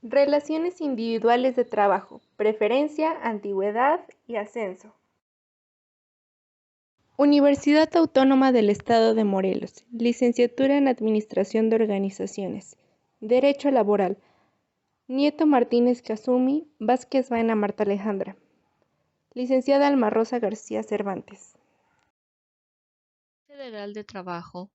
Relaciones individuales de trabajo, preferencia, antigüedad y ascenso. Universidad Autónoma del Estado de Morelos, licenciatura en Administración de Organizaciones, Derecho Laboral, Nieto Martínez Casumi, Vázquez Baena Marta Alejandra, licenciada Alma Rosa García Cervantes. Federal de Trabajo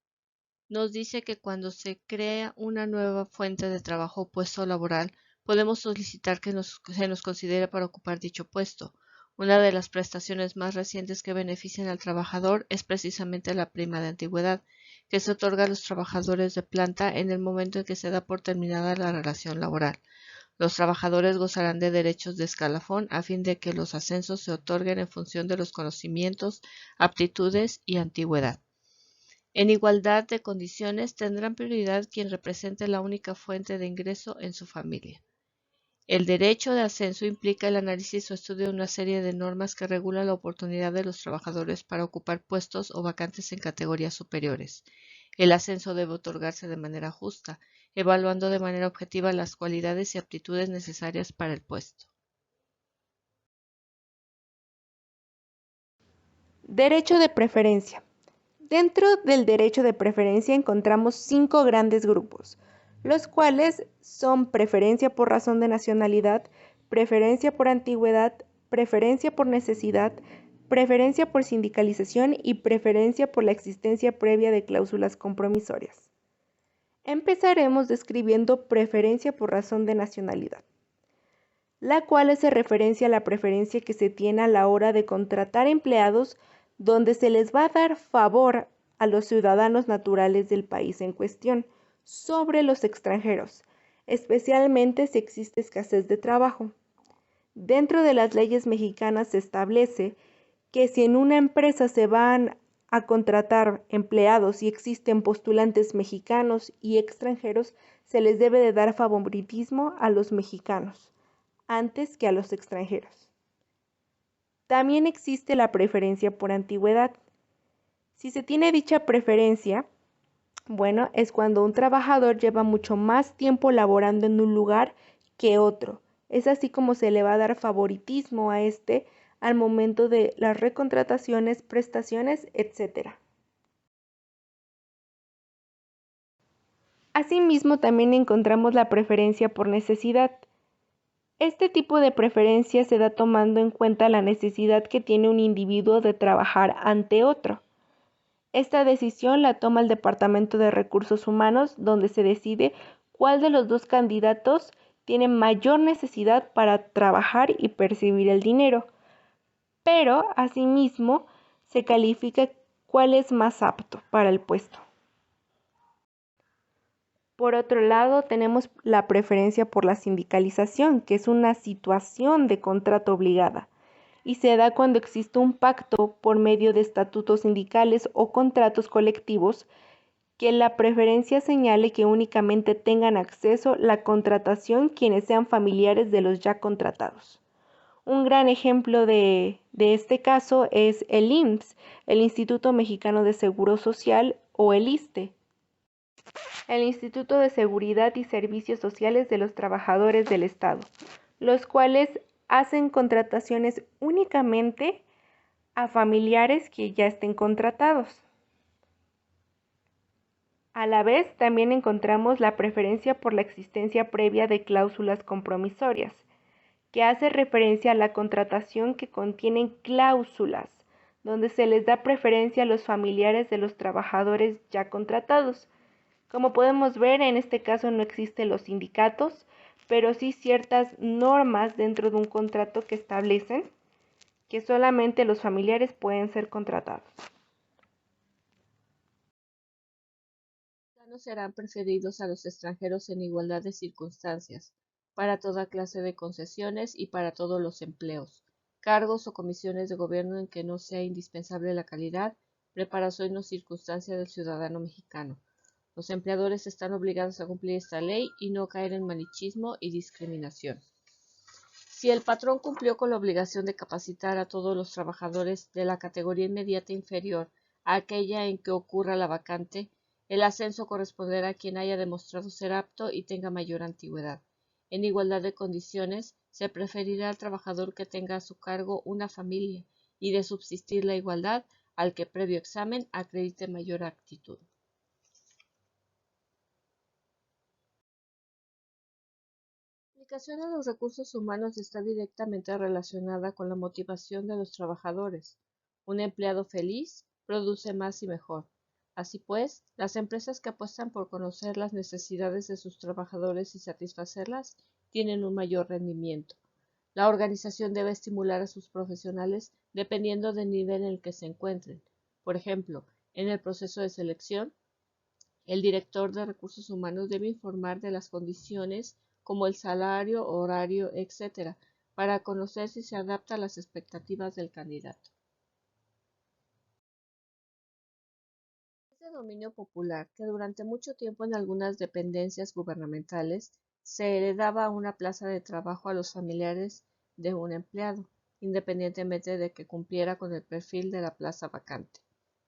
nos dice que cuando se crea una nueva fuente de trabajo o puesto laboral, podemos solicitar que se nos considere para ocupar dicho puesto. Una de las prestaciones más recientes que benefician al trabajador es precisamente la prima de antigüedad, que se otorga a los trabajadores de planta en el momento en que se da por terminada la relación laboral. Los trabajadores gozarán de derechos de escalafón a fin de que los ascensos se otorguen en función de los conocimientos, aptitudes y antigüedad. En igualdad de condiciones tendrán prioridad quien represente la única fuente de ingreso en su familia. El derecho de ascenso implica el análisis o estudio de una serie de normas que regulan la oportunidad de los trabajadores para ocupar puestos o vacantes en categorías superiores. El ascenso debe otorgarse de manera justa, evaluando de manera objetiva las cualidades y aptitudes necesarias para el puesto. Derecho de preferencia. Dentro del derecho de preferencia encontramos 5 grandes grupos, los cuales son preferencia por razón de nacionalidad, preferencia por antigüedad, preferencia por necesidad, preferencia por sindicalización y preferencia por la existencia previa de cláusulas compromisorias. Empezaremos describiendo preferencia por razón de nacionalidad, la cual hace referencia a la preferencia que se tiene a la hora de contratar empleados donde se les va a dar favor a los ciudadanos naturales del país en cuestión sobre los extranjeros, especialmente si existe escasez de trabajo. Dentro de las leyes mexicanas se establece que si en una empresa se van a contratar empleados y existen postulantes mexicanos y extranjeros, se les debe de dar favoritismo a los mexicanos antes que a los extranjeros. También existe la preferencia por antigüedad. Si se tiene dicha preferencia, bueno, es cuando un trabajador lleva mucho más tiempo laborando en un lugar que otro. Es así como se le va a dar favoritismo a este al momento de las recontrataciones, prestaciones, etc. Asimismo, también encontramos la preferencia por necesidad. Este tipo de preferencia se da tomando en cuenta la necesidad que tiene un individuo de trabajar ante otro. Esta decisión la toma el Departamento de Recursos Humanos, donde se decide cuál de los dos candidatos tiene mayor necesidad para trabajar y percibir el dinero, pero asimismo se califica cuál es más apto para el puesto. Por otro lado, tenemos la preferencia por la sindicalización, que es una situación de contrato obligada, y se da cuando existe un pacto por medio de estatutos sindicales o contratos colectivos que la preferencia señale que únicamente tengan acceso la contratación quienes sean familiares de los ya contratados. Un gran ejemplo de este caso es el IMSS, el Instituto Mexicano de Seguro Social, o el ISSSTE, el Instituto de Seguridad y Servicios Sociales de los Trabajadores del Estado, los cuales hacen contrataciones únicamente a familiares que ya estén contratados. A la vez, también encontramos la preferencia por la existencia previa de cláusulas compromisorias, que hace referencia a la contratación que contienen cláusulas, donde se les da preferencia a los familiares de los trabajadores ya contratados. Como podemos ver, en este caso no existen los sindicatos, pero sí ciertas normas dentro de un contrato que establecen que solamente los familiares pueden ser contratados. Los mexicanos serán preferidos a los extranjeros en igualdad de circunstancias, para toda clase de concesiones y para todos los empleos, cargos o comisiones de gobierno en que no sea indispensable la calidad, preparación o circunstancia del ciudadano mexicano. Los empleadores están obligados a cumplir esta ley y no caer en malinchismo y discriminación. Si el patrón cumplió con la obligación de capacitar a todos los trabajadores de la categoría inmediata inferior a aquella en que ocurra la vacante, el ascenso corresponderá a quien haya demostrado ser apto y tenga mayor antigüedad. En igualdad de condiciones, se preferirá al trabajador que tenga a su cargo una familia y de subsistir la igualdad al que previo examen acredite mayor aptitud. La aplicación de los recursos humanos está directamente relacionada con la motivación de los trabajadores. Un empleado feliz produce más y mejor. Así pues, las empresas que apuestan por conocer las necesidades de sus trabajadores y satisfacerlas tienen un mayor rendimiento. La organización debe estimular a sus profesionales dependiendo del nivel en el que se encuentren. Por ejemplo, en el proceso de selección, el director de recursos humanos debe informar de las condiciones como el salario, horario, etc., para conocer si se adapta a las expectativas del candidato. Es de dominio popular que durante mucho tiempo en algunas dependencias gubernamentales se heredaba una plaza de trabajo a los familiares de un empleado, independientemente de que cumpliera con el perfil de la plaza vacante.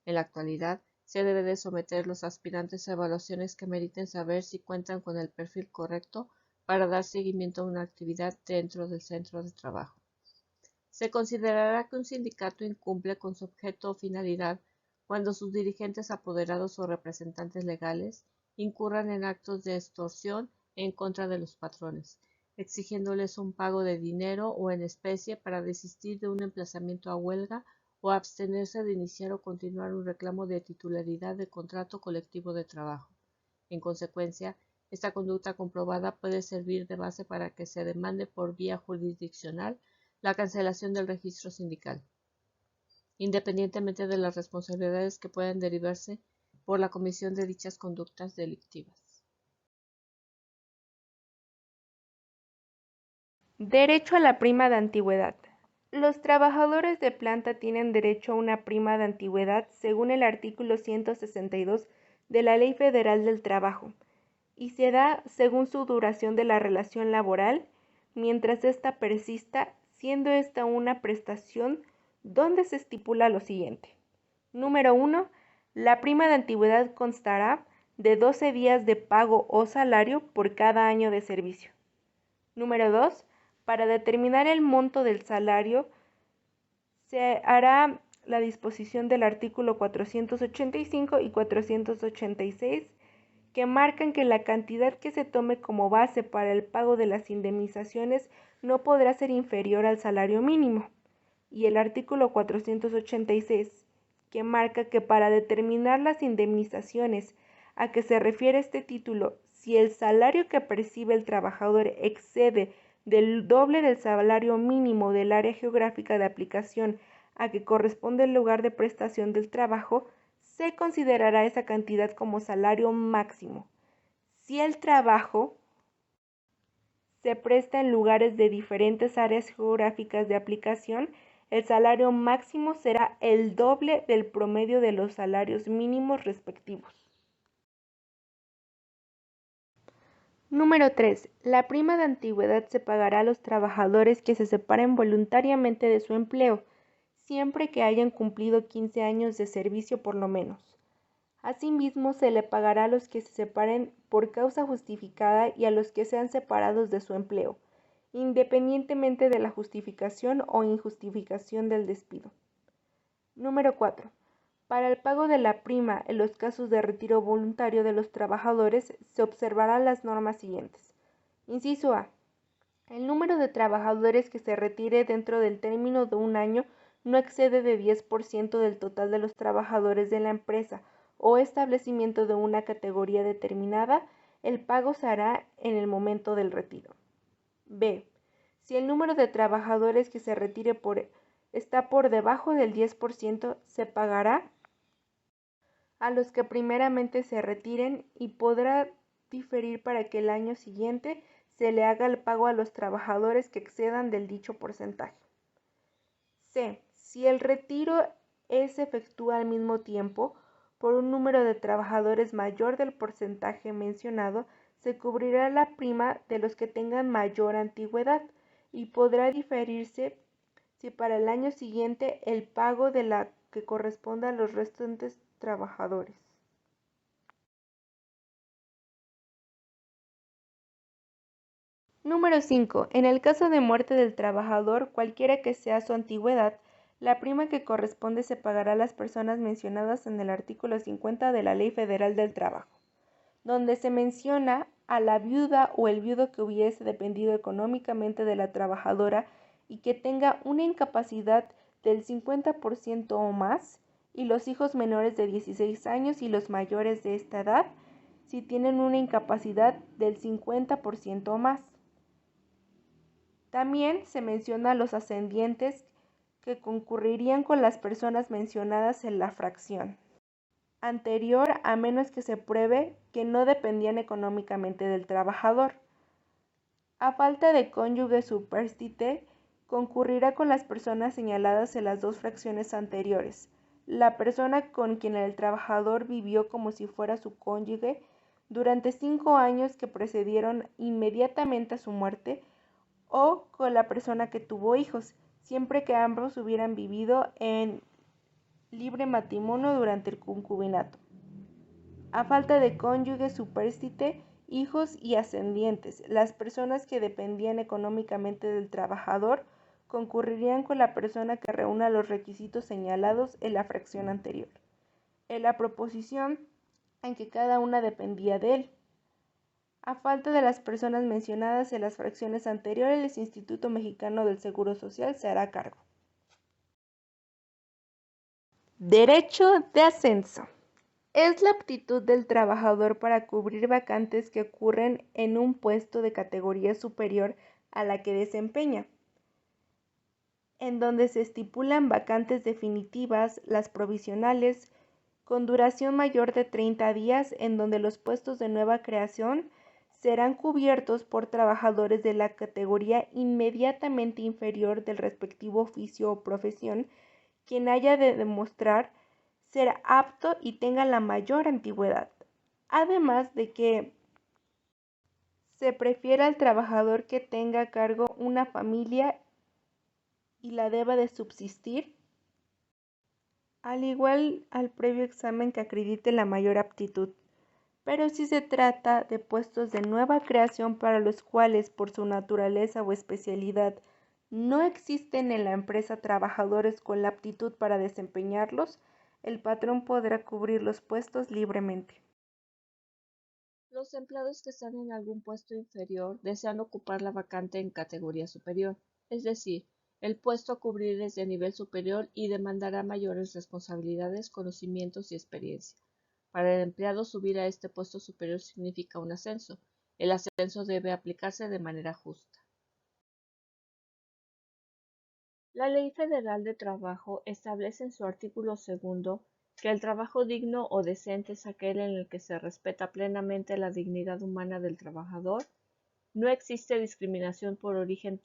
En la actualidad, se debe de someter los aspirantes a evaluaciones que meriten saber si cuentan con el perfil correcto para dar seguimiento a una actividad dentro del centro de trabajo. Se considerará que un sindicato incumple con su objeto o finalidad cuando sus dirigentes apoderados o representantes legales incurran en actos de extorsión en contra de los patrones, exigiéndoles un pago de dinero o en especie para desistir de un emplazamiento a huelga o abstenerse de iniciar o continuar un reclamo de titularidad de contrato colectivo de trabajo. En consecuencia, esta conducta comprobada puede servir de base para que se demande por vía jurisdiccional la cancelación del registro sindical, independientemente de las responsabilidades que puedan derivarse por la comisión de dichas conductas delictivas. Derecho a la prima de antigüedad. Los trabajadores de planta tienen derecho a una prima de antigüedad según el artículo 162 de la Ley Federal del Trabajo y se da según su duración de la relación laboral mientras ésta persista, siendo esta una prestación donde se estipula lo siguiente. Número 1. La prima de antigüedad constará de 12 días de pago o salario por cada año de servicio. Número 2. Para determinar el monto del salario se hará la disposición del artículo 485 y 486 que marcan que la cantidad que se tome como base para el pago de las indemnizaciones no podrá ser inferior al salario mínimo, y el artículo 486, que marca que para determinar las indemnizaciones a que se refiere este título, si el salario que percibe el trabajador excede del doble del salario mínimo del área geográfica de aplicación a que corresponde el lugar de prestación del trabajo, se considerará esa cantidad como salario máximo. Si el trabajo se presta en lugares de diferentes áreas geográficas de aplicación, el salario máximo será el doble del promedio de los salarios mínimos respectivos. Número 3. La prima de antigüedad se pagará a los trabajadores que se separen voluntariamente de su empleo, siempre que hayan cumplido 15 años de servicio por lo menos. Asimismo, se le pagará a los que se separen por causa justificada y a los que sean separados de su empleo, independientemente de la justificación o injustificación del despido. Número 4. Para el pago de la prima en los casos de retiro voluntario de los trabajadores se observarán las normas siguientes. Inciso A. El número de trabajadores que se retire dentro del término de un año no excede de 10% del total de los trabajadores de la empresa o establecimiento de una categoría determinada, el pago se hará en el momento del retiro. B. Si el número de trabajadores que se retire está por debajo del 10%, se pagará a los que primeramente se retiren y podrá diferir para que el año siguiente se le haga el pago a los trabajadores que excedan del dicho porcentaje. C. Si el retiro se efectúa al mismo tiempo, por un número de trabajadores mayor del porcentaje mencionado, se cubrirá la prima de los que tengan mayor antigüedad y podrá diferirse si para el año siguiente el pago de la que corresponda a los restantes trabajadores. Número 5. En el caso de muerte del trabajador, cualquiera que sea su antigüedad, la prima que corresponde se pagará a las personas mencionadas en el artículo 50 de la Ley Federal del Trabajo, donde se menciona a la viuda o el viudo que hubiese dependido económicamente de la trabajadora y que tenga una incapacidad del 50% o más, y los hijos menores de 16 años y los mayores de esta edad, si tienen una incapacidad del 50% o más. También se menciona a los ascendientes que concurrirían con las personas mencionadas en la fracción anterior, a menos que se pruebe que no dependían económicamente del trabajador. A falta de cónyuge superstite, concurrirá con las personas señaladas en las dos fracciones anteriores. La persona con quien el trabajador vivió como si fuera su cónyuge durante 5 años que precedieron inmediatamente a su muerte, o con la persona que tuvo hijos, siempre que ambos hubieran vivido en libre matrimonio durante el concubinato. A falta de cónyuge superstite, hijos y ascendientes, las personas que dependían económicamente del trabajador concurrirían con la persona que reúna los requisitos señalados en la fracción anterior, en la proposición en que cada una dependía de él. A falta de las personas mencionadas en las fracciones anteriores, el Instituto Mexicano del Seguro Social se hará cargo. Derecho de ascenso. Es la aptitud del trabajador para cubrir vacantes que ocurren en un puesto de categoría superior a la que desempeña, en donde se estipulan vacantes definitivas, las provisionales, con duración mayor de 30 días, en donde los puestos de nueva creación serán cubiertos por trabajadores de la categoría inmediatamente inferior del respectivo oficio o profesión, quien haya de demostrar ser apto y tenga la mayor antigüedad. Además de que se prefiere al trabajador que tenga a cargo una familia y la deba de subsistir, al igual al previo examen que acredite la mayor aptitud. Pero si se trata de puestos de nueva creación para los cuales por su naturaleza o especialidad no existen en la empresa trabajadores con la aptitud para desempeñarlos, el patrón podrá cubrir los puestos libremente. Los empleados que están en algún puesto inferior desean ocupar la vacante en categoría superior, es decir, el puesto a cubrir es de nivel superior y demandará mayores responsabilidades, conocimientos y experiencia. Para el empleado, subir a este puesto superior significa un ascenso. El ascenso debe aplicarse de manera justa. La Ley Federal de Trabajo establece en su artículo 2 que el trabajo digno o decente es aquel en el que se respeta plenamente la dignidad humana del trabajador. No existe discriminación por origen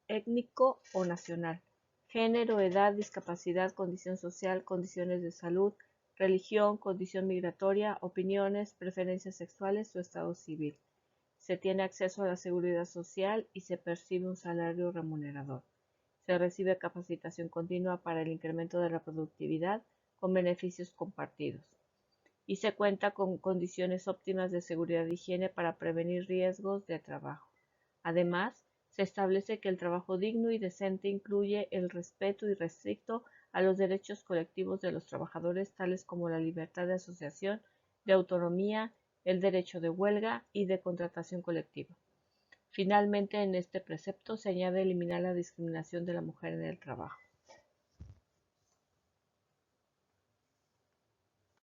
étnico o nacional, género, edad, discapacidad, condición social, condiciones de salud, religión, condición migratoria, opiniones, preferencias sexuales o estado civil. Se tiene acceso a la seguridad social y se percibe un salario remunerador. Se recibe capacitación continua para el incremento de la productividad con beneficios compartidos. Y se cuenta con condiciones óptimas de seguridad e higiene para prevenir riesgos de trabajo. Además, se establece que el trabajo digno y decente incluye el respeto irrestricto a los derechos colectivos de los trabajadores, tales como la libertad de asociación, de autonomía, el derecho de huelga y de contratación colectiva. Finalmente, en este precepto se añade eliminar la discriminación de la mujer en el trabajo.